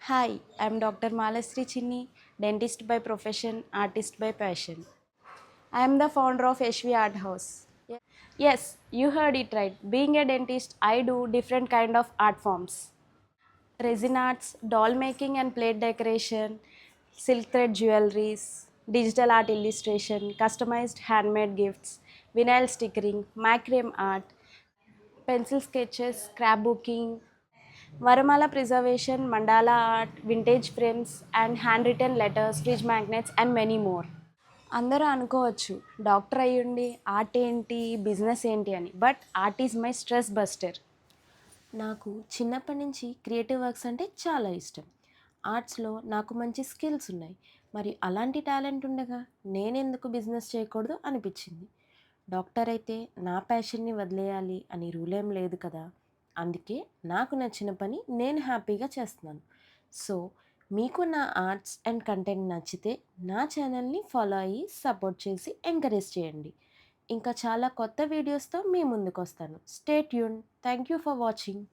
Hi, I'm Dr. Malasri Chinni, dentist by profession, artist by passion. I am the founder of HV Art House. Yes, you heard it right. Being a dentist, I do different kind of art forms. Resin arts, doll making and plate decoration, silk thread jewelries, digital art illustration, customized handmade gifts, vinyl stickering, macrame art, pencil sketches, scrapbooking, Varamala preservation, mandala art, vintage prints, and handwritten letters, fridge magnets, and many more. అందరూ అనుకోవచ్చు doctor అయ్యుండి art ఏంటి business ఏంటి అని, but art is my stress buster. నాకు చిన్నప్పటి నుంచి creative works అంటే చాలా ఇష్టం. ఆర్ట్స్లో నాకు మంచి స్కిల్స్ ఉన్నాయి. మరి అలాంటి టాలెంట్ ఉండగా నేనెందుకు బిజినెస్ చేయకూడదు అనిపించింది. డాక్టర్ అయితే నా ప్యాషన్ని వదిలేయాలి అని రూల్ ఏం లేదు కదా. అందుకే నాకు నచ్చిన పని నేను హ్యాపీగా చేస్తున్నాను. సో మీకు నా ఆర్ట్స్ అండ్ కంటెంట్ నచ్చితే నా ఛానల్ని ఫాలో అయ్యి సపోర్ట్ చేసి ఎంకరేజ్ చేయండి. ఇంకా చాలా కొత్త వీడియోస్తో మీ ముందుకు వస్తాను. Stay tune. Thank you for watching.